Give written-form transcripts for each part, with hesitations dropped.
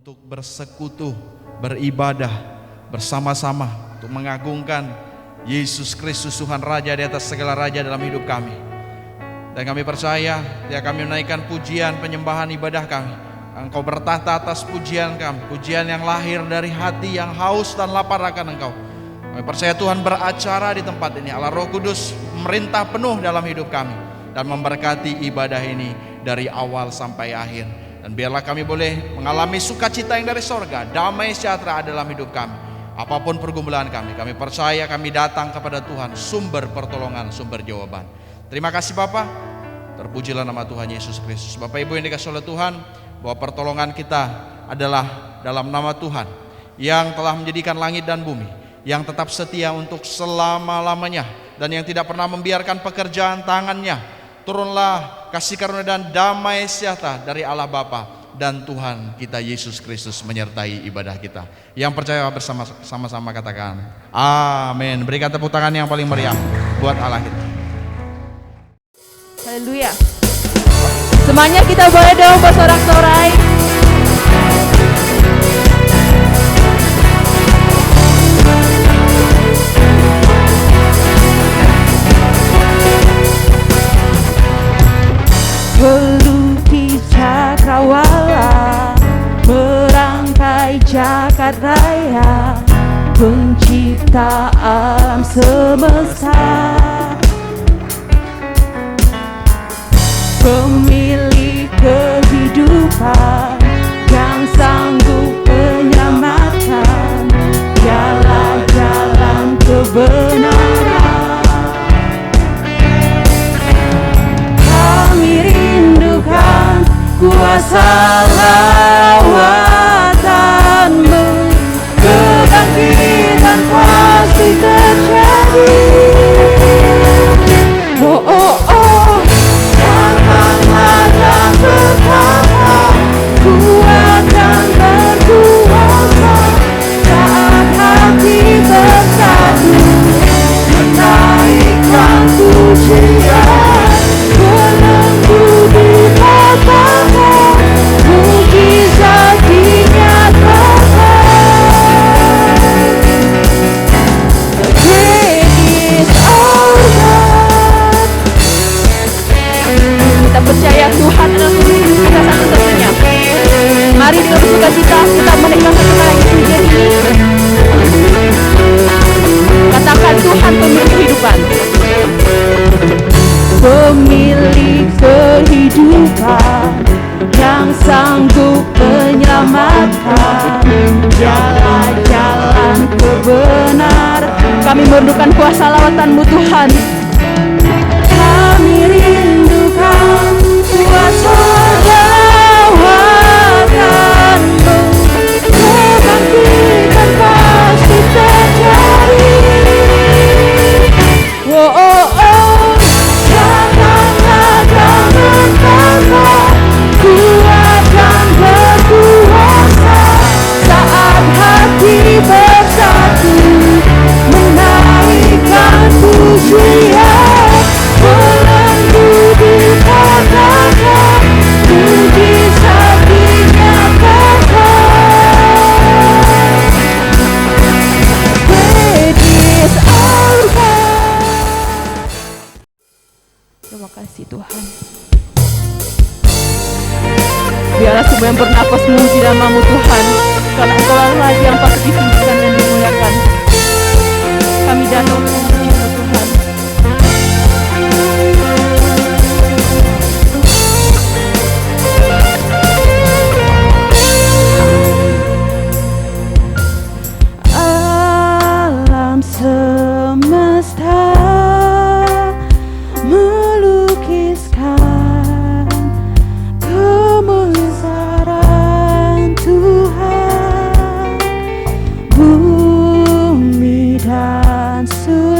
untuk bersekutu, beribadah bersama-sama untuk mengagungkan Yesus Kristus Tuhan Raja di atas segala raja dalam hidup kami. Dan kami percaya dia kami menaikkan pujian, penyembahan, ibadah kami. Engkau bertahta atas pujian kami, pujian yang lahir dari hati yang haus dan lapar akan Engkau. Kami percaya Tuhan beracara di tempat ini. Allah Roh Kudus memerintah penuh dalam hidup kami dan memberkati ibadah ini dari awal sampai akhir. Dan biarlah kami boleh mengalami sukacita yang dari sorga, damai sejahtera dalam hidup kami. Apapun pergumulan kami percaya kami datang kepada Tuhan, sumber pertolongan, sumber jawaban. Terima kasih Bapa, terpujilah nama Tuhan Yesus Kristus. Bapak Ibu yang dikasihi oleh Tuhan, bahwa pertolongan kita adalah dalam nama Tuhan yang telah menjadikan langit dan bumi, yang tetap setia untuk selama-lamanya, dan yang tidak pernah membiarkan pekerjaan tangannya. Turunlah kasih karunia dan damai sejahtera dari Allah Bapa dan Tuhan kita Yesus Kristus menyertai ibadah kita. Yang percaya bersama-sama katakan amin. Berikan tepuk tangan yang paling meriah buat Allah kita. Haleluya. Semuanya kita boleh dong bersorak-sorai. Pelukis cakrawala, merangkai jagat raya, pencipta alam semesta, pemilik kehidupan yang sanggup menyelamatkan, jalan-jalan kebenaran. Kami rindukan kuasa lawatanmu, kebangkitan pasti terjadi. Oh oh oh, datanglah dan berkata, kuat dan berkuasa, saat hati bersatu, menaikkan pujian, menunggu di katamu, mukjizat dinyatakan. Great is our God. Kita percaya Tuhan adalah pemilik kita satu-satunya. Mari dengan sukacita kita menikmati hari pujian ini. Katakan Tuhan pemilik kehidupan, pemilik kehidupan yang sanggup menyelamatkan, jalan-jalan kebenaran. Kami merindukan kuasa lawatan-Mu Tuhan. Kami rindukan kuasa lawatan-Mu, kebangkitan pasti terjadi. Oh oh oh, datanglah dan berkata, kuat dan berkuasa, saat hati bersatu, menaikkan pujian, belenggu dikatakan, mujizat dinyatakan. Great is our God. Terima kasih Tuhan. Biarlah semua yang bernapas memuji nama-Mu Tuhan, karena Engkau lah Raja yang patut ditinggikan dan dimuliakan. Kami datang untuk memuji-Mu Tuhan. Alam semesta melukiskan kebesaran Tuhan, bumi dan surga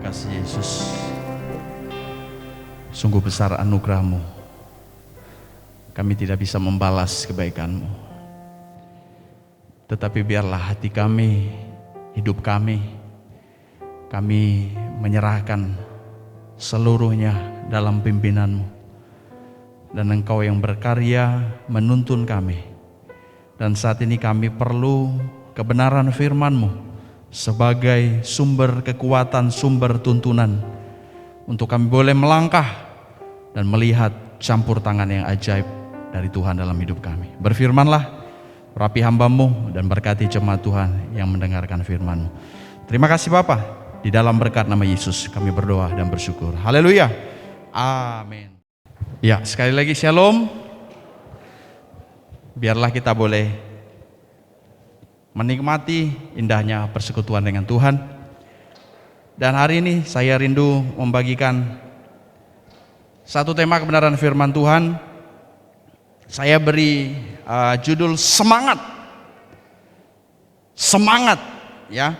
kasih Yesus. Sungguh besar anugerah-Mu. Kami tidak bisa membalas kebaikan-Mu. Tetapi biarlah hati kami, hidup kami menyerahkan seluruhnya dalam pimpinan-Mu. Dan Engkau yang berkarya menuntun kami. Dan saat ini kami perlu kebenaran firman-Mu sebagai sumber kekuatan, sumber tuntunan untuk kami boleh melangkah dan melihat campur tangan yang ajaib dari Tuhan dalam hidup kami. Berfirmanlah, rapi hamba-Mu dan berkati jemaat Tuhan yang mendengarkan firman-Mu. Terima kasih Bapa, di dalam berkat nama Yesus kami berdoa dan bersyukur. Haleluya, amin. Ya, sekali lagi shalom. Biarlah kita boleh menikmati indahnya persekutuan dengan Tuhan. Dan hari ini saya rindu membagikan satu tema kebenaran firman Tuhan. Saya beri judul semangat. Semangat, ya.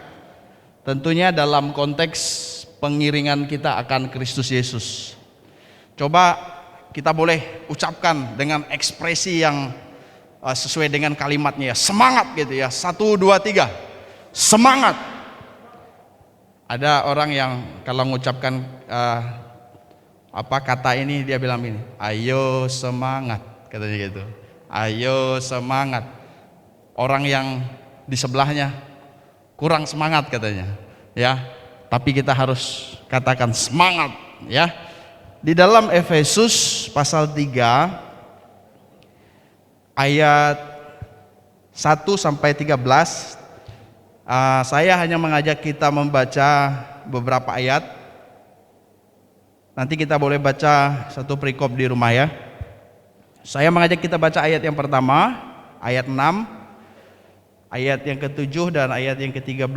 Tentunya dalam konteks pengiringan kita akan Kristus Yesus. Coba kita boleh ucapkan dengan ekspresi yang sesuai dengan kalimatnya ya, semangat gitu ya. 1, 2, 3 semangat. Ada orang yang kalau mengucapkan kata ini dia bilang ini, ayo semangat, katanya gitu. Ayo semangat. Orang yang di sebelahnya kurang semangat katanya, ya. Tapi kita harus katakan semangat, ya. Di dalam Efesus pasal 3 ayat 1 sampai 13, saya hanya mengajak kita membaca beberapa ayat. Nanti kita boleh baca satu perikop di rumah ya. Saya mengajak kita baca ayat yang pertama, ayat 6, ayat yang ke-7 dan ayat yang ke-13.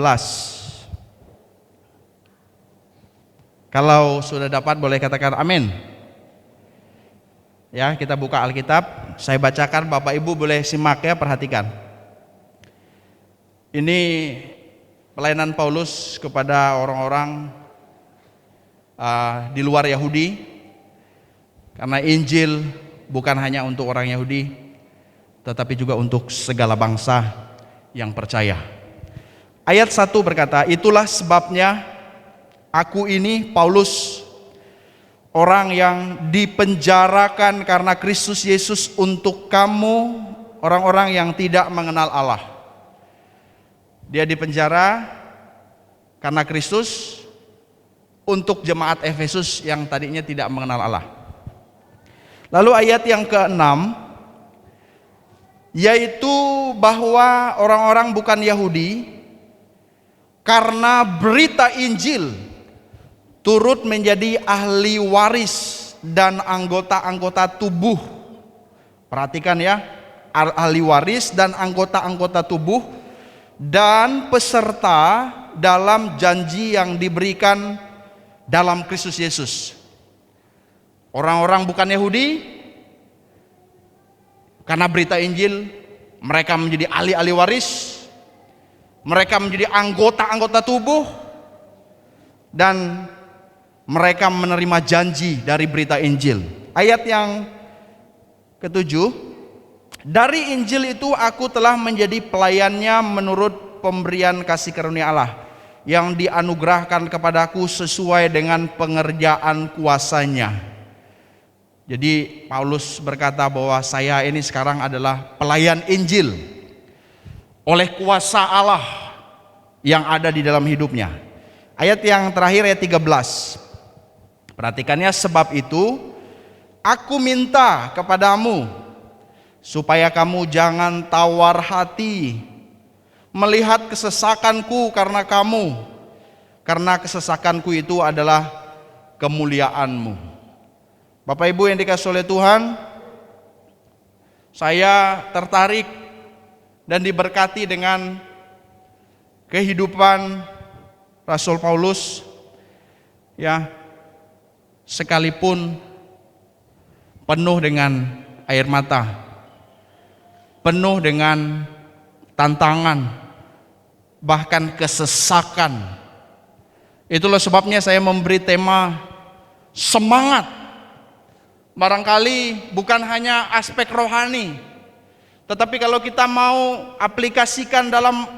Kalau sudah dapat boleh katakan amin. Ya, kita buka Alkitab, saya bacakan, Bapak Ibu boleh simak ya, perhatikan. Ini pelayanan Paulus kepada orang-orang di luar Yahudi. Karena Injil bukan hanya untuk orang Yahudi, tetapi juga untuk segala bangsa yang percaya. Ayat 1 berkata, itulah sebabnya aku ini Paulus, orang yang dipenjarakan karena Kristus Yesus untuk kamu, orang-orang yang tidak mengenal Allah. Dia dipenjara karena Kristus untuk jemaat Efesus yang tadinya tidak mengenal Allah. Lalu ayat yang ke-6, yaitu bahwa orang-orang bukan Yahudi karena berita Injil turut menjadi ahli waris dan anggota-anggota tubuh. Perhatikan ya, ahli waris dan anggota-anggota tubuh dan peserta dalam janji yang diberikan dalam Kristus Yesus. Orang-orang bukan Yahudi karena berita Injil mereka menjadi ahli-ahli waris, mereka menjadi anggota-anggota tubuh, dan mereka menerima janji dari berita Injil. Ayat yang ke-7, dari Injil itu aku telah menjadi pelayannya menurut pemberian kasih karunia Allah yang dianugerahkan kepadaku sesuai dengan pengerjaan kuasanya. Jadi Paulus berkata bahwa saya ini sekarang adalah pelayan Injil oleh kuasa Allah yang ada di dalam hidupnya. Ayat yang terakhir, ayat 13. Perhatikannya, sebab itu aku minta kepadamu supaya kamu jangan tawar hati melihat kesesakanku karena kamu, karena kesesakanku itu adalah kemuliaanmu. Bapak Ibu yang dikasihi oleh Tuhan, saya tertarik dan diberkati dengan kehidupan Rasul Paulus, ya, sekalipun penuh dengan air mata, penuh dengan tantangan, bahkan kesesakan, Itulah sebabnya saya memberi tema semangat. Barangkali bukan hanya aspek rohani, tetapi kalau kita mau aplikasikan dalam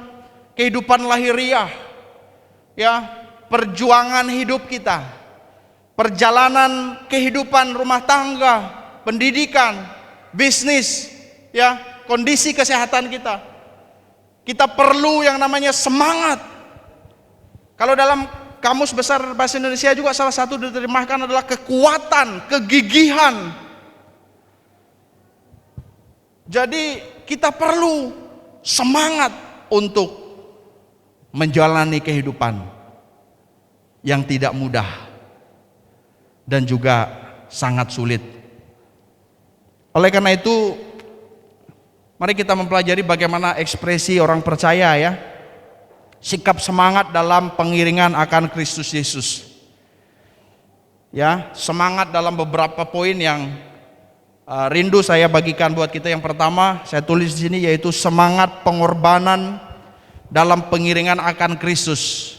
kehidupan lahiriah, ya, perjuangan hidup kita, perjalanan kehidupan rumah tangga, pendidikan, bisnis, ya, kondisi kesehatan kita perlu yang namanya semangat. Kalau dalam Kamus Besar Bahasa Indonesia juga salah satu diterjemahkan adalah kekuatan, kegigihan. Jadi kita perlu semangat untuk menjalani kehidupan yang tidak mudah dan juga sangat sulit. Oleh karena itu, mari kita mempelajari bagaimana ekspresi orang percaya, ya. Sikap semangat dalam pengiringan akan Kristus Yesus. Ya, semangat dalam beberapa poin yang rindu saya bagikan buat kita. Yang pertama, saya tulis di sini, yaitu semangat pengorbanan dalam pengiringan akan Kristus.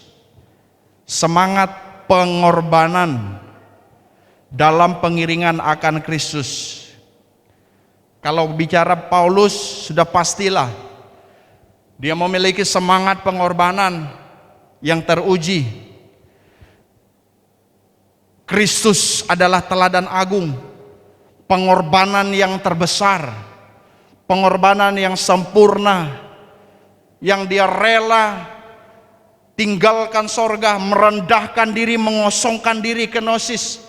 Semangat pengorbanan dalam pengiringan akan Kristus. Kalau bicara Paulus, sudah pastilah dia memiliki semangat pengorbanan yang teruji. Kristus adalah teladan agung, pengorbanan yang terbesar, pengorbanan yang sempurna, yang dia rela tinggalkan sorga, merendahkan diri, mengosongkan diri, kenosis,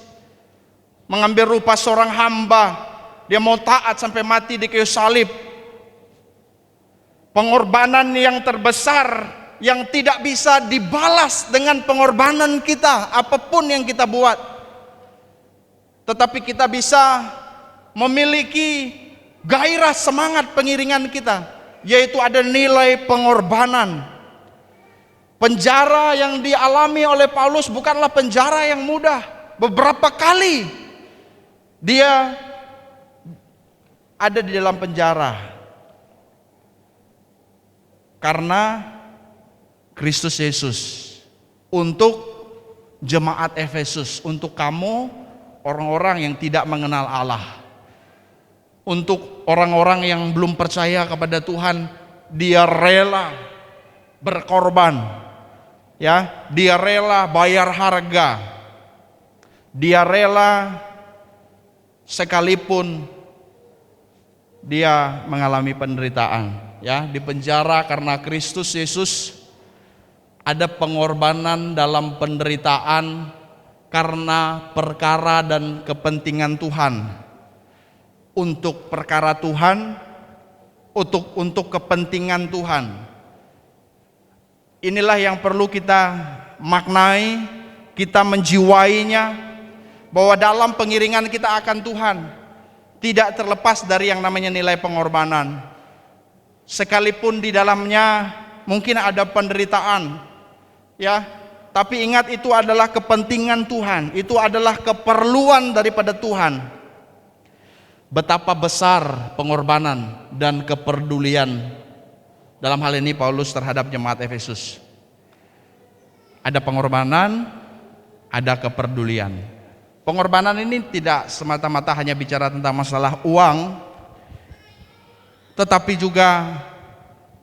mengambil rupa seorang hamba. Dia mau taat sampai mati di kayu salib. Pengorbanan yang terbesar yang tidak bisa dibalas dengan pengorbanan kita, apapun yang kita buat. Tetapi kita bisa memiliki gairah semangat pengiringan kita, yaitu ada nilai pengorbanan. Penjara yang dialami oleh Paulus bukanlah penjara yang mudah. Beberapa kali dia ada di dalam penjara karena Kristus Yesus, untuk jemaat Efesus, untuk kamu orang-orang yang tidak mengenal Allah, untuk orang-orang yang belum percaya kepada Tuhan, dia rela berkorban, ya, dia rela bayar harga, dia rela sekalipun dia mengalami penderitaan. Ya, di penjara karena Kristus Yesus, ada pengorbanan dalam penderitaan karena perkara dan kepentingan Tuhan, untuk perkara Tuhan, untuk kepentingan Tuhan. Inilah yang perlu kita maknai, kita menjiwainya, bahwa dalam pengiringan kita akan Tuhan tidak terlepas dari yang namanya nilai pengorbanan. Sekalipun di dalamnya mungkin ada penderitaan, ya, tapi ingat, itu adalah kepentingan Tuhan, itu adalah keperluan daripada Tuhan. Betapa besar pengorbanan dan kepedulian dalam hal ini Paulus terhadap jemaat Efesus. Ada pengorbanan, ada kepedulian. Pengorbanan ini tidak semata-mata hanya bicara tentang masalah uang, tetapi juga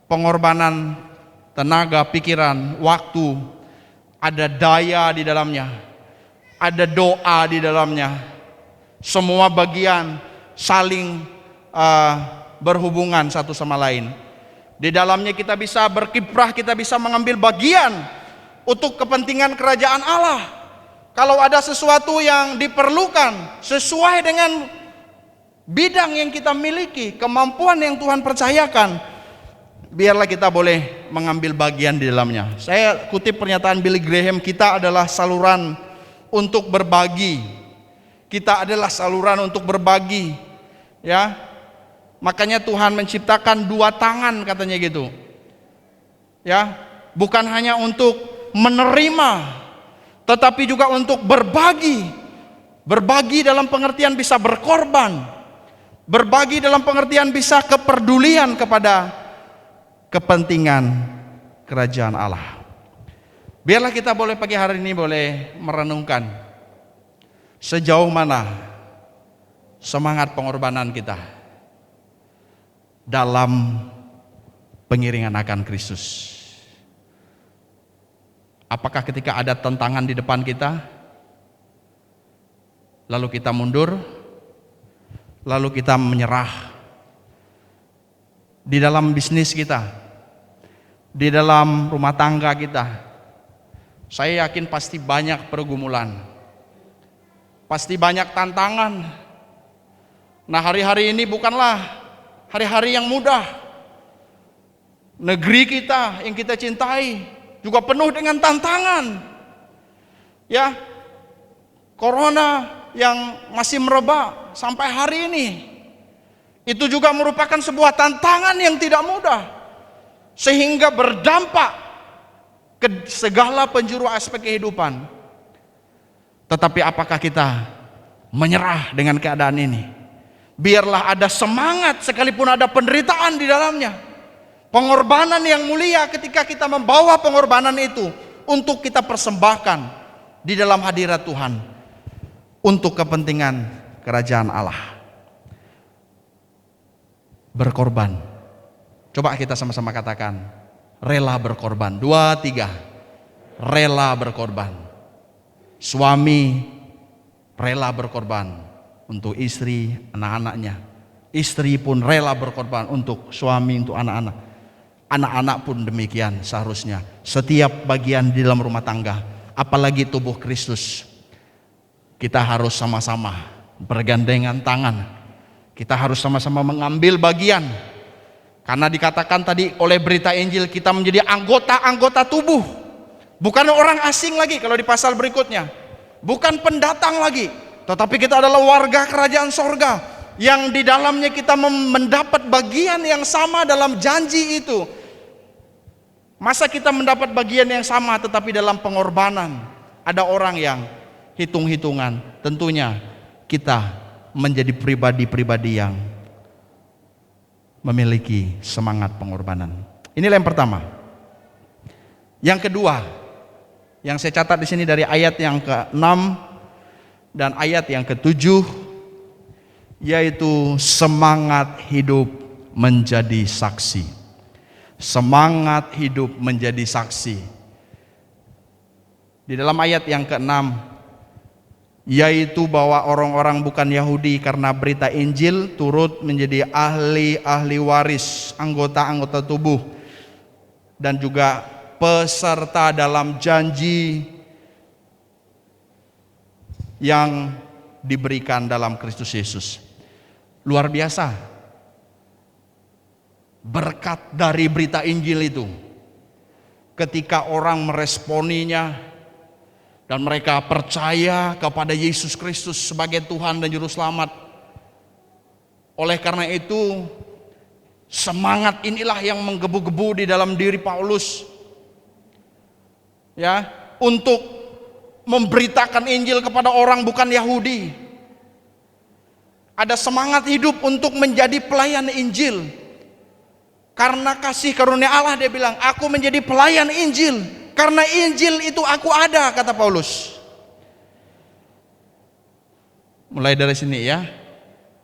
pengorbanan tenaga, pikiran, waktu, ada daya di dalamnya, ada doa di dalamnya. Semua bagian saling berhubungan satu sama lain. Di dalamnya kita bisa berkiprah, kita bisa mengambil bagian untuk kepentingan kerajaan Allah. Kalau ada sesuatu yang diperlukan sesuai dengan bidang yang kita miliki, kemampuan yang Tuhan percayakan, biarlah kita boleh mengambil bagian di dalamnya. Saya kutip pernyataan Billy Graham, kita adalah saluran untuk berbagi. Kita adalah saluran untuk berbagi, ya. Makanya Tuhan menciptakan dua tangan, katanya gitu. Ya, bukan hanya untuk menerima, tetapi juga untuk berbagi. Berbagi dalam pengertian bisa berkorban. Berbagi dalam pengertian bisa kepedulian kepada kepentingan kerajaan Allah. Biarlah kita boleh pagi hari ini boleh merenungkan sejauh mana semangat pengorbanan kita dalam pengiringan akan Kristus. Apakah ketika ada tantangan di depan kita, lalu kita mundur, lalu kita menyerah? Di dalam bisnis kita, di dalam rumah tangga kita, saya yakin pasti banyak pergumulan, pasti banyak tantangan. Nah, hari-hari ini bukanlah hari-hari yang mudah. Negeri kita yang kita cintai juga penuh dengan tantangan. Ya, corona yang masih merebak sampai hari ini, itu juga merupakan sebuah tantangan yang tidak mudah, sehingga berdampak ke segala penjuru aspek kehidupan. Tetapi apakah kita menyerah dengan keadaan ini? Biarlah ada semangat sekalipun ada penderitaan di dalamnya. Pengorbanan yang mulia ketika kita membawa pengorbanan itu untuk kita persembahkan di dalam hadirat Tuhan untuk kepentingan kerajaan Allah. Berkorban. Coba kita sama-sama katakan, rela berkorban. 2, 3. Rela berkorban. Suami rela berkorban untuk istri, anak-anaknya. Istri pun rela berkorban untuk suami, untuk anak-anak. Anak-anak pun demikian seharusnya. Setiap bagian di dalam rumah tangga, apalagi tubuh Kristus, kita harus sama-sama bergandengan tangan. Kita harus sama-sama mengambil bagian. Karena dikatakan tadi oleh berita Injil, kita menjadi anggota-anggota tubuh. Bukan orang asing lagi kalau di pasal berikutnya. Bukan pendatang lagi, tetapi kita adalah warga kerajaan sorga, yang di dalamnya kita mendapat bagian yang sama dalam janji itu. Masa kita mendapat bagian yang sama tetapi dalam pengorbanan? Ada orang yang hitung-hitungan. Tentunya kita menjadi pribadi-pribadi yang memiliki semangat pengorbanan. Inilah yang pertama. Yang kedua, yang saya catat di sini dari ayat yang ke-6 dan ayat yang ke-7, yaitu semangat hidup menjadi saksi. Semangat hidup menjadi saksi. Di dalam ayat yang ke-6, yaitu bahwa orang-orang bukan Yahudi karena berita Injil turut menjadi ahli-ahli waris, anggota-anggota tubuh, dan juga peserta dalam janji yang diberikan dalam Kristus Yesus. Luar biasa berkat dari berita Injil itu. Ketika orang meresponinya dan mereka percaya kepada Yesus Kristus sebagai Tuhan dan Juru Selamat. Oleh karena itu, semangat inilah yang menggebu-gebu di dalam diri Paulus, ya, untuk memberitakan Injil kepada orang bukan Yahudi. Ada semangat hidup untuk menjadi pelayan Injil. Karena kasih karunia Allah, dia bilang, aku menjadi pelayan Injil. Karena Injil itu aku ada, kata Paulus. Mulai dari sini ya.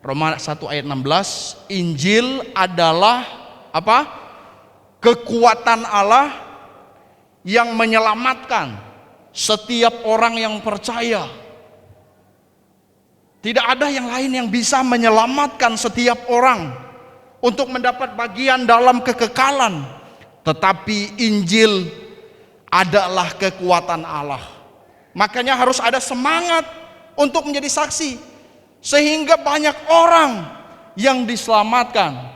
Roma 1 ayat 16, Injil adalah apa? Kekuatan Allah yang menyelamatkan setiap orang yang percaya. Tidak ada yang lain yang bisa menyelamatkan setiap orang untuk mendapat bagian dalam kekekalan. Tetapi Injil adalah kekuatan Allah. Makanya harus ada semangat untuk menjadi saksi, sehingga banyak orang yang diselamatkan,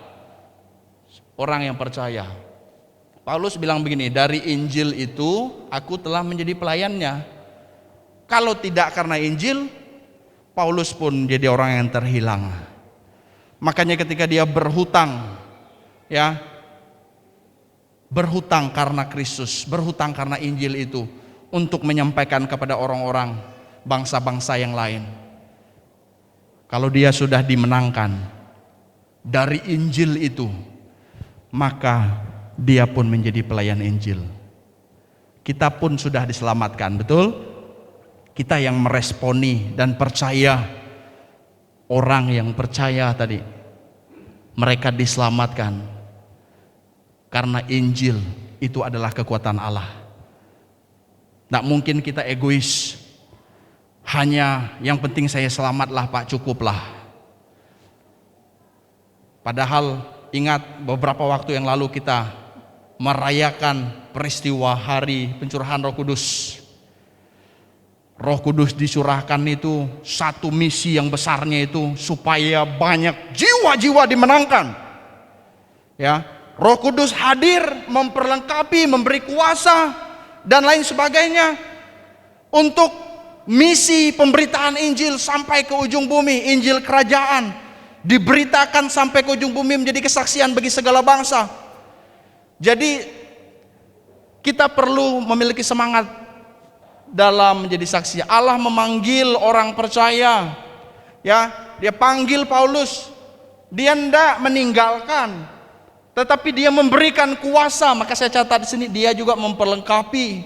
orang yang percaya. Paulus bilang begini, dari Injil itu aku telah menjadi pelayannya. Kalau tidak karena Injil, Paulus pun menjadi orang yang terhilang. Makanya ketika dia berhutang, ya, berhutang karena Kristus, berhutang karena Injil itu, untuk menyampaikan kepada orang-orang bangsa-bangsa yang lain. Kalau dia sudah dimenangkan dari Injil itu, maka dia pun menjadi pelayan Injil. kita pun sudah diselamatkan, betul? Kita yang meresponi dan percaya. Orang yang percaya tadi, mereka diselamatkan karena Injil itu adalah kekuatan Allah. Tidak mungkin kita egois, hanya yang penting saya selamatlah Pak, cukuplah. Padahal ingat beberapa waktu yang lalu kita merayakan peristiwa hari pencurahan Roh Kudus. Roh Kudus dicurahkan itu satu misi yang besarnya itu supaya banyak jiwa-jiwa dimenangkan. Ya, Roh Kudus hadir memperlengkapi, memberi kuasa dan lain sebagainya untuk misi pemberitaan Injil sampai ke ujung bumi. Injil kerajaan diberitakan sampai ke ujung bumi menjadi kesaksian bagi segala bangsa. Jadi kita perlu memiliki semangat dalam menjadi saksi. Allah memanggil orang percaya, ya, dia panggil Paulus, dia tidak meninggalkan, tetapi dia memberikan kuasa. Maka saya catat di sini, dia juga memperlengkapi,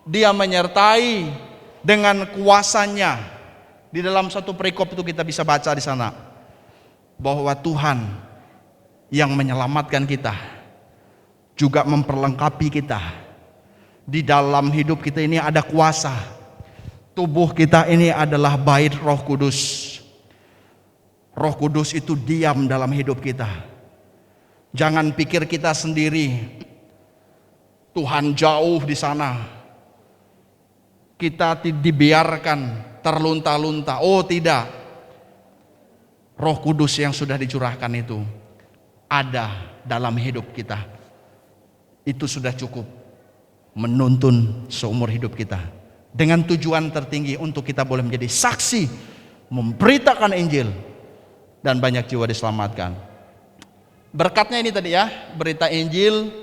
dia menyertai dengan kuasanya. Di dalam satu perikop itu kita bisa baca di sana bahwa Tuhan yang menyelamatkan kita juga memperlengkapi kita. Di dalam hidup kita ini ada kuasa. Tubuh kita ini adalah bait Roh Kudus. Roh Kudus itu diam dalam hidup kita. Jangan pikir kita sendiri, Tuhan jauh di sana, kita dibiarkan terlunta-lunta. Oh tidak, Roh Kudus yang sudah dicurahkan itu ada dalam hidup kita. Itu sudah cukup menuntun seumur hidup kita, dengan tujuan tertinggi untuk kita boleh menjadi saksi, memberitakan Injil, dan banyak jiwa diselamatkan. Berkatnya ini tadi ya, berita Injil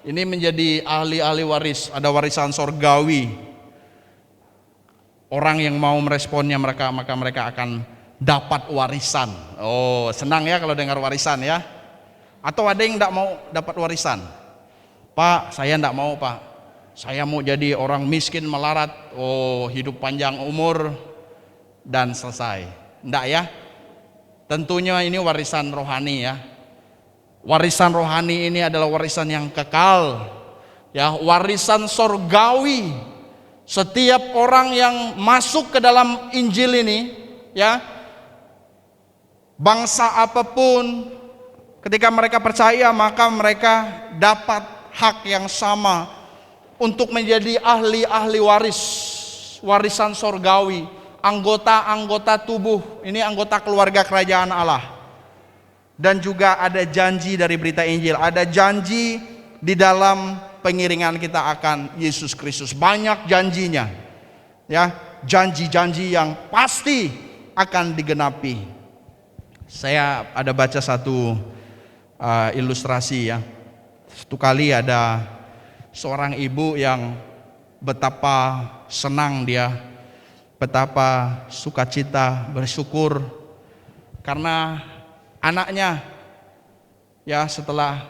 ini menjadi ahli-ahli waris, ada warisan sorgawi. Orang yang mau meresponnya maka mereka akan dapat warisan. Oh, senang ya kalau dengar warisan ya. Atau ada yang tidak mau dapat warisan. Pak, saya tidak mau Pak, saya mau jadi orang miskin melarat, oh hidup panjang umur dan selesai. Tidak ya, tentunya ini warisan rohani ya. Warisan rohani ini adalah warisan yang kekal ya, warisan sorgawi. Setiap orang yang masuk ke dalam Injil ini ya, bangsa apapun, ketika mereka percaya maka mereka dapat hak yang sama untuk menjadi ahli-ahli waris, warisan sorgawi, anggota-anggota tubuh, ini anggota keluarga kerajaan Allah. Dan juga ada janji dari berita Injil, ada janji di dalam pengiringan kita akan Yesus Kristus. Banyak janjinya, ya, janji-janji yang pasti akan digenapi. Saya ada baca satu ilustrasi ya. Satu kali ada seorang ibu yang betapa senang dia, betapa sukacita, bersyukur karena anaknya ya setelah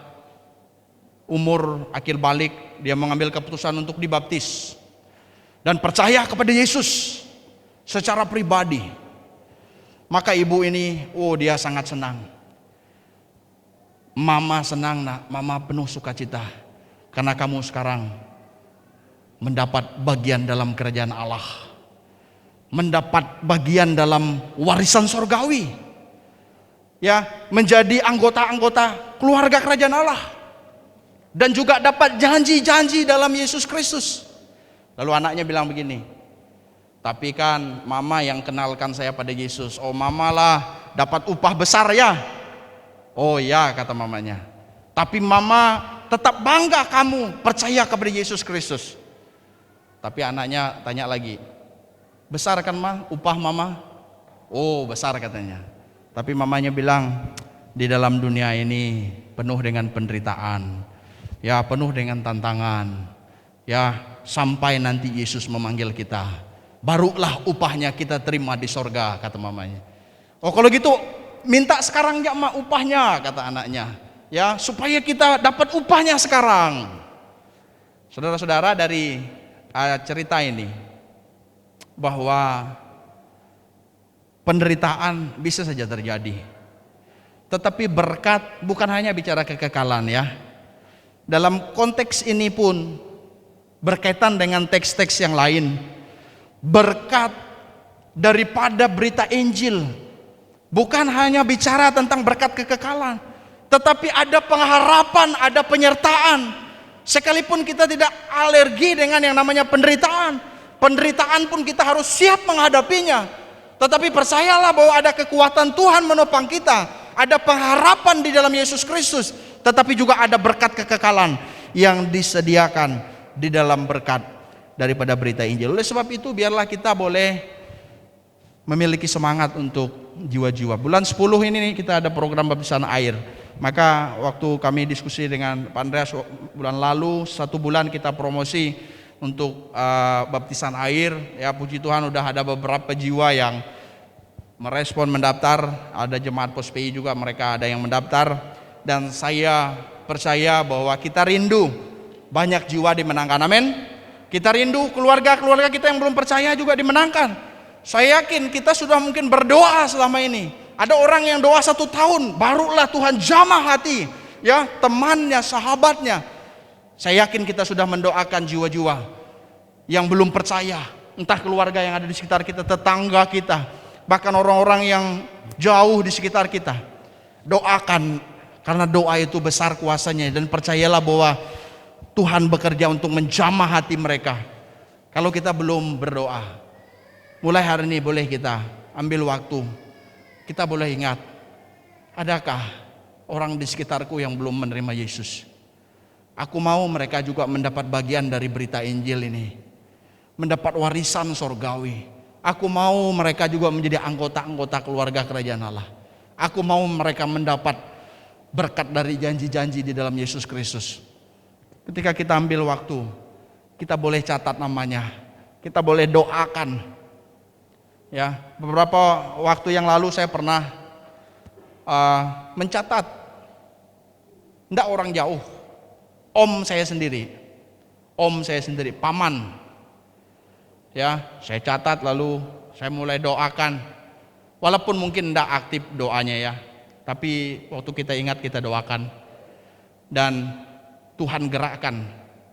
umur akil balik dia mengambil keputusan untuk dibaptis dan percaya kepada Yesus secara pribadi. Maka ibu ini, oh dia sangat senang. Mama senang nak, mama penuh sukacita karena kamu sekarang mendapat bagian dalam kerajaan Allah, mendapat bagian dalam warisan sorgawi, ya, menjadi anggota-anggota keluarga kerajaan Allah, dan juga dapat janji-janji dalam Yesus Kristus. Lalu anaknya bilang begini, tapi kan mama yang kenalkan saya pada Yesus. Oh mama lah dapat upah besar ya. Oh ya, kata mamanya. Tapi mama tetap bangga kamu percaya kepada Yesus Kristus. Tapi anaknya tanya lagi, besar kan mah upah mama? Oh besar katanya. Tapi mamanya bilang, di dalam dunia ini penuh dengan penderitaan, ya penuh dengan tantangan, ya sampai nanti Yesus memanggil kita, barulah upahnya kita terima di sorga, kata mamanya. Oh kalau gitu minta sekarang ya mak upahnya, kata anaknya, ya supaya kita dapat upahnya sekarang. Saudara-saudara, dari cerita ini bahwa penderitaan bisa saja terjadi, tetapi berkat bukan hanya bicara kekekalan ya. Dalam konteks ini pun berkaitan dengan teks-teks yang lain. Berkat daripada berita Injil bukan hanya bicara tentang berkat kekekalan, tetapi ada pengharapan, ada penyertaan. Sekalipun kita tidak alergi dengan yang namanya penderitaan, penderitaan pun kita harus siap menghadapinya. Tetapi percayalah bahwa ada kekuatan Tuhan menopang kita, ada pengharapan di dalam Yesus Kristus, tetapi juga ada berkat kekekalan yang disediakan di dalam berkat daripada berita Injil. Oleh sebab itu biarlah kita boleh memiliki semangat untuk jiwa-jiwa. Bulan 10 ini kita ada program baptisan air. Maka waktu kami diskusi dengan Pak Andreas bulan lalu, 1 bulan kita promosi untuk baptisan air. Ya, puji Tuhan udah ada beberapa jiwa yang merespon mendaftar. Ada jemaat POSPI juga, mereka ada yang mendaftar. Dan saya percaya bahwa kita rindu banyak jiwa dimenangkan, amin. Kita rindu keluarga-keluarga kita yang belum percaya juga dimenangkan. Saya yakin kita sudah mungkin berdoa selama ini. Ada orang yang doa 1 tahun, barulah Tuhan jamah hati, ya, temannya, sahabatnya. Saya yakin kita sudah mendoakan jiwa-jiwa yang belum percaya, entah keluarga yang ada di sekitar kita, tetangga kita, bahkan orang-orang yang jauh di sekitar kita. Doakan, karena doa itu besar kuasanya, dan percayalah bahwa Tuhan bekerja untuk menjamah hati mereka. Kalau kita belum berdoa, mulai hari ini boleh kita ambil waktu. Kita boleh ingat, adakah orang di sekitarku yang belum menerima Yesus? Aku mau mereka juga mendapat bagian dari berita Injil ini, mendapat warisan sorgawi. Aku mau mereka juga menjadi anggota-anggota keluarga kerajaan Allah. Aku mau mereka mendapat berkat dari janji-janji di dalam Yesus Kristus. Ketika kita ambil waktu, kita boleh catat namanya, kita boleh doakan. Ya, beberapa waktu yang lalu saya pernah mencatat, enggak orang jauh, om saya sendiri, paman. Ya, saya catat lalu saya mulai doakan, walaupun mungkin enggak aktif doanya ya, tapi waktu kita ingat kita doakan, dan Tuhan gerakkan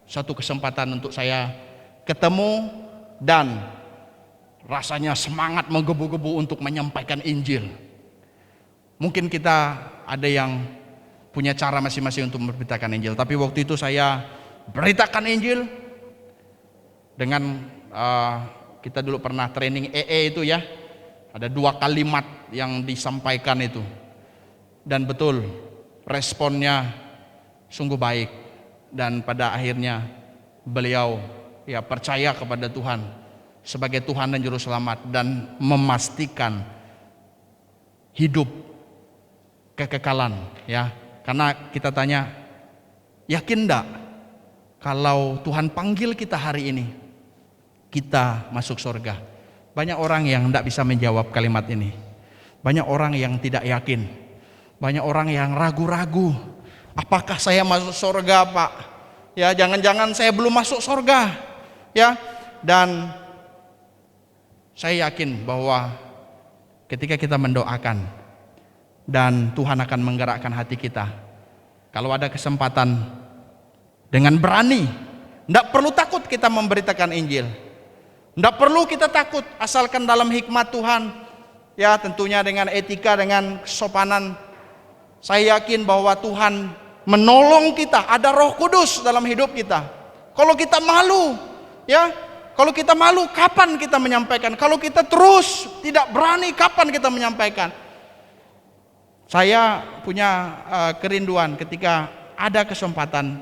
satu kesempatan untuk saya ketemu dan rasanya semangat menggebu-gebu untuk menyampaikan Injil. Mungkin kita ada yang punya cara masing-masing untuk memberitakan Injil, tapi waktu itu saya beritakan Injil dengan kita dulu pernah training itu ya, ada 2 kalimat yang disampaikan itu, dan betul responnya sungguh baik, dan pada akhirnya beliau ya percaya kepada Tuhan sebagai Tuhan dan Juru Selamat, dan memastikan hidup kekekalan ya. Karena kita tanya, yakin enggak kalau Tuhan panggil kita hari ini kita masuk surga? Banyak orang yang enggak bisa menjawab kalimat ini. Banyak orang yang tidak yakin. Banyak orang yang ragu-ragu, apakah saya masuk surga, Pak? Ya, jangan-jangan saya belum masuk surga. Ya, dan saya yakin bahwa ketika kita mendoakan dan Tuhan akan menggerakkan hati kita, kalau ada kesempatan dengan berani, tidak perlu takut kita memberitakan Injil, tidak perlu kita takut, asalkan dalam hikmat Tuhan, ya tentunya dengan etika, dengan kesopanan. Saya yakin bahwa Tuhan menolong kita, ada Roh Kudus dalam hidup kita. Kalau kita malu, ya, kalau kita malu, kapan kita menyampaikan? Kalau kita terus tidak berani, kapan kita menyampaikan? Saya punya kerinduan ketika ada kesempatan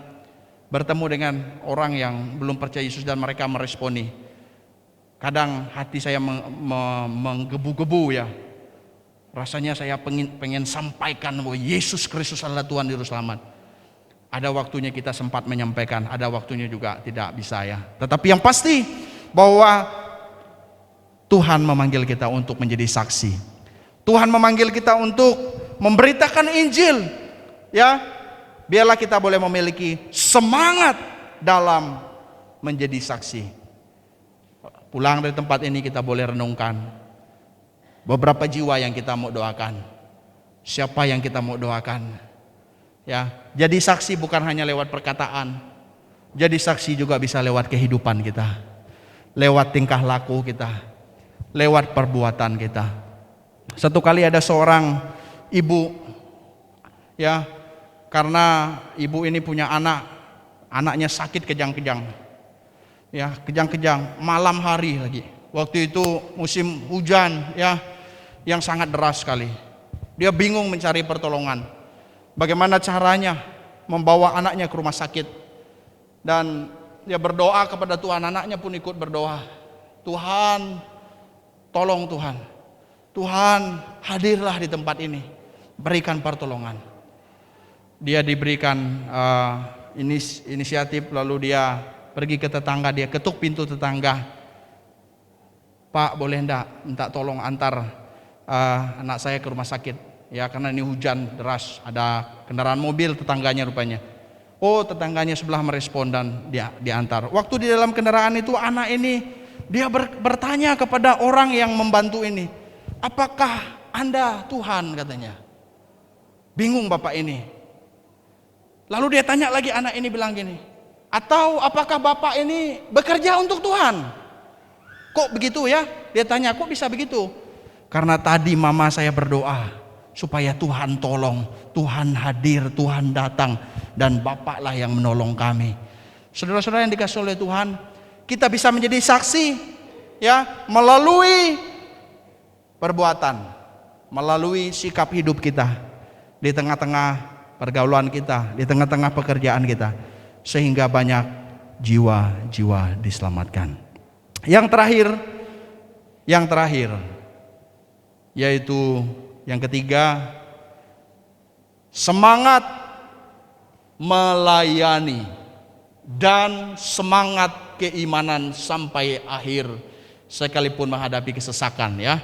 bertemu dengan orang yang belum percaya Yesus dan mereka meresponi. Kadang hati saya menggebu-gebu ya. Rasanya saya pengen sampaikan bahwa Yesus Kristus adalah Tuhan Juru Selamat. Ada waktunya kita sempat menyampaikan, ada waktunya juga tidak bisa ya. Tetapi yang pasti bahwa Tuhan memanggil kita untuk menjadi saksi. Tuhan memanggil kita untuk memberitakan Injil. Ya, biarlah kita boleh memiliki semangat dalam menjadi saksi. Pulang dari tempat ini kita boleh renungkan beberapa jiwa yang kita mau doakan. Siapa yang kita mau doakan? Ya, jadi saksi bukan hanya lewat perkataan. Jadi saksi juga bisa lewat kehidupan kita, lewat tingkah laku kita, lewat perbuatan kita. Satu kali ada seorang ibu, ya, karena ibu ini punya anaknya sakit kejang-kejang, ya, kejang-kejang, malam hari lagi. Waktu itu musim hujan, ya, yang sangat deras sekali. Dia bingung mencari pertolongan. Bagaimana caranya membawa anaknya ke rumah sakit? Dan dia berdoa kepada Tuhan, anaknya pun ikut berdoa. Tuhan, tolong Tuhan. Tuhan, hadirlah di tempat ini. Berikan pertolongan. Dia diberikan inisiatif, lalu dia pergi ke tetangga, dia ketuk pintu tetangga. Pak, boleh enggak minta tolong antar anak saya ke rumah sakit? Ya, karena ini hujan deras, ada kendaraan mobil tetangganya rupanya. Oh, tetangganya sebelah merespon dan dia diantar. Waktu di dalam kendaraan itu, anak ini dia bertanya kepada orang yang membantu ini, apakah Anda Tuhan, katanya. Bingung bapak ini. Lalu dia tanya lagi, anak ini bilang gini, atau apakah bapak ini bekerja untuk Tuhan? Kok begitu ya? Dia tanya, kok bisa begitu? Karena tadi mama saya berdoa supaya Tuhan tolong, Tuhan hadir, Tuhan datang, dan Bapaklah yang menolong kami. Saudara-saudara yang dikasihi oleh Tuhan, kita bisa menjadi saksi, ya, melalui perbuatan, melalui sikap hidup kita di tengah-tengah pergaulan kita, di tengah-tengah pekerjaan kita, sehingga banyak jiwa-jiwa diselamatkan. Yang terakhir, yaitu yang ketiga, semangat melayani dan semangat keimanan sampai akhir sekalipun menghadapi kesesakan, ya.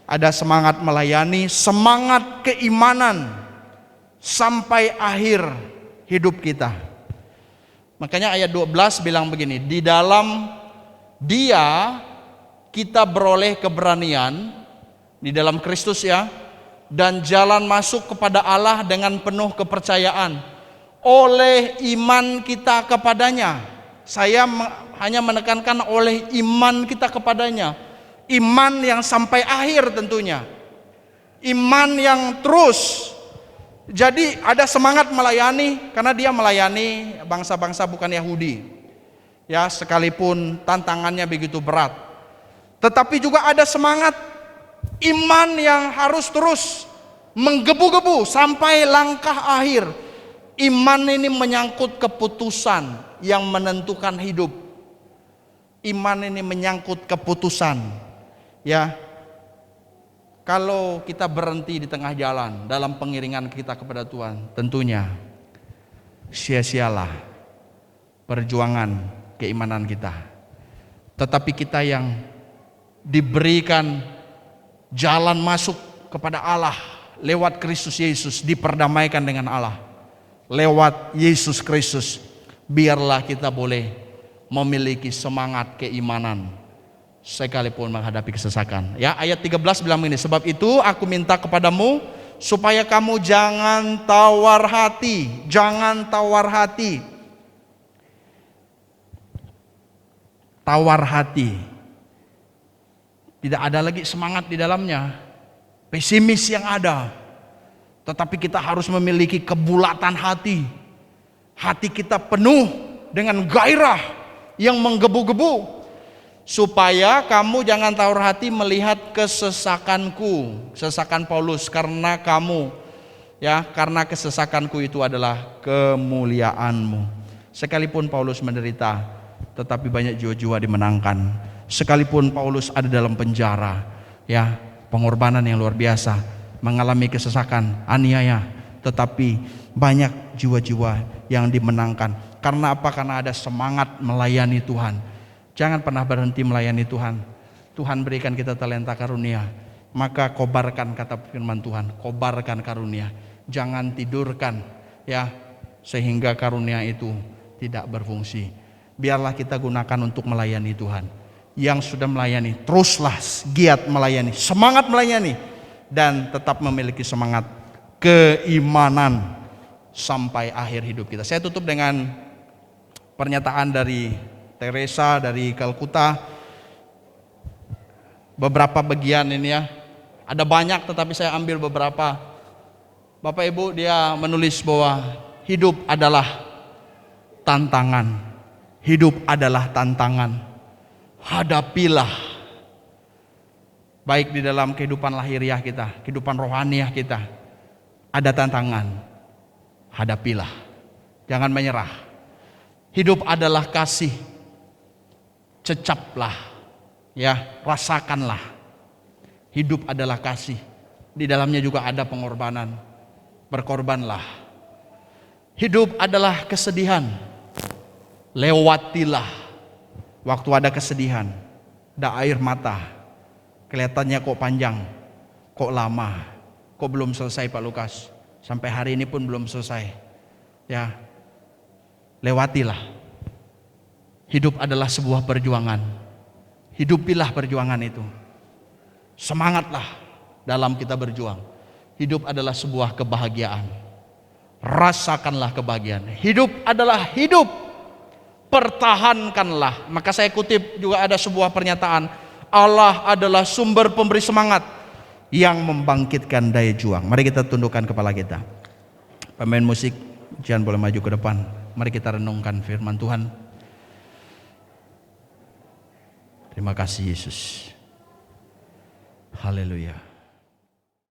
Ada semangat melayani, semangat keimanan sampai akhir hidup kita. Makanya ayat 12 bilang begini, di dalam Dia kita beroleh keberanian, di dalam Kristus, ya, dan jalan masuk kepada Allah dengan penuh kepercayaan oleh iman kita kepadanya. Saya hanya menekankan oleh iman kita kepadanya. Iman yang sampai akhir tentunya. Iman yang terus. Jadi ada semangat melayani, karena dia melayani bangsa-bangsa bukan Yahudi, ya, sekalipun tantangannya begitu berat. Tetapi juga ada semangat iman yang harus terus menggebu-gebu sampai langkah akhir. Iman ini menyangkut keputusan yang menentukan hidup. Iman ini menyangkut keputusan, ya. Kalau kita berhenti di tengah jalan dalam pengiringan kita kepada Tuhan, tentunya sia-sialah perjuangan keimanan kita. Tetapi kita yang diberikan jalan masuk kepada Allah lewat Kristus Yesus, diperdamaikan dengan Allah lewat Yesus Kristus, biarlah kita boleh memiliki semangat keimanan sekalipun menghadapi kesesakan. Ya, ayat 13 bilang begini, sebab itu aku minta kepadamu supaya kamu jangan tawar hati, jangan tawar hati. Tawar hati. Tidak ada lagi semangat di dalamnya, pesimis yang ada. Tetapi kita harus memiliki kebulatan hati. Hati kita penuh dengan gairah yang menggebu-gebu, supaya kamu jangan tawar hati melihat kesesakanku, kesesakan Paulus, karena kamu, ya, karena kesesakanku itu adalah kemuliaanmu. Sekalipun Paulus menderita, tetapi banyak jiwa-jiwa dimenangkan. Sekalipun Paulus ada dalam penjara, ya, pengorbanan yang luar biasa, mengalami kesesakan, aniaya, tetapi banyak jiwa-jiwa yang dimenangkan. Karena apa? Karena ada semangat melayani Tuhan. Jangan pernah berhenti melayani Tuhan. Tuhan berikan kita talenta karunia, maka kobarkan, kata firman Tuhan, kobarkan karunia. Jangan tidurkan, ya, sehingga karunia itu tidak berfungsi. biarlah kita gunakan untuk melayani Tuhan. Yang sudah melayani, teruslah giat melayani, semangat melayani, dan tetap memiliki semangat keimanan sampai akhir hidup kita. Saya tutup dengan pernyataan dari Teresa dari Kalkuta. Beberapa bagian ini ya, ada banyak tetapi saya ambil beberapa. Bapak Ibu, dia menulis bahwa hidup adalah tantangan. Hidup adalah tantangan. Hadapilah. Baik di dalam kehidupan lahiriah kita, kehidupan rohaniah kita, ada tantangan. Hadapilah. Jangan menyerah. Hidup adalah kasih. Cecaplah. Ya, rasakanlah. Hidup adalah kasih. Di dalamnya juga ada pengorbanan. Berkorbanlah. Hidup adalah kesedihan. Lewatilah. Waktu ada kesedihan, ada air mata, kelihatannya kok panjang, kok lama, kok belum selesai Pak Lukas, sampai hari ini pun belum selesai. Ya, lewatilah. Hidup adalah sebuah perjuangan. Hidupilah perjuangan itu. Semangatlah dalam kita berjuang. Hidup adalah sebuah kebahagiaan. Rasakanlah kebahagiaan. Hidup adalah hidup. Pertahankanlah. Maka saya kutip juga ada sebuah pernyataan, Allah adalah sumber pemberi semangat yang membangkitkan daya juang. Mari kita tundukkan kepala kita. Pemain musik, jangan boleh maju ke depan. Mari kita renungkan firman Tuhan. Terima kasih Yesus. Haleluya.